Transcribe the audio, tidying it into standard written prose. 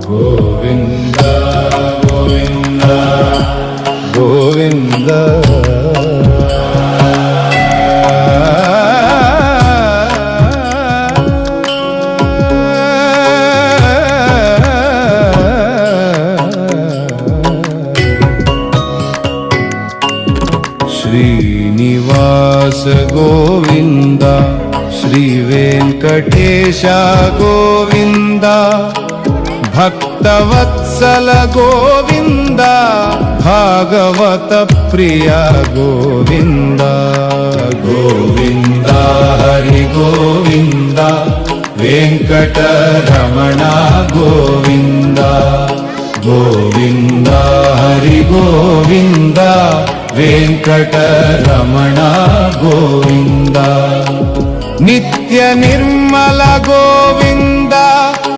Govinda Govinda Govinda Srinivasa Govinda Shri Venkatesha Govinda Bhaktavatsala Govinda Bhagavata Priya Govinda Govinda Hari Govinda Venkataramana Govinda Govinda Hari Govinda Venkataramana Govinda Nithya Nirmala Govinda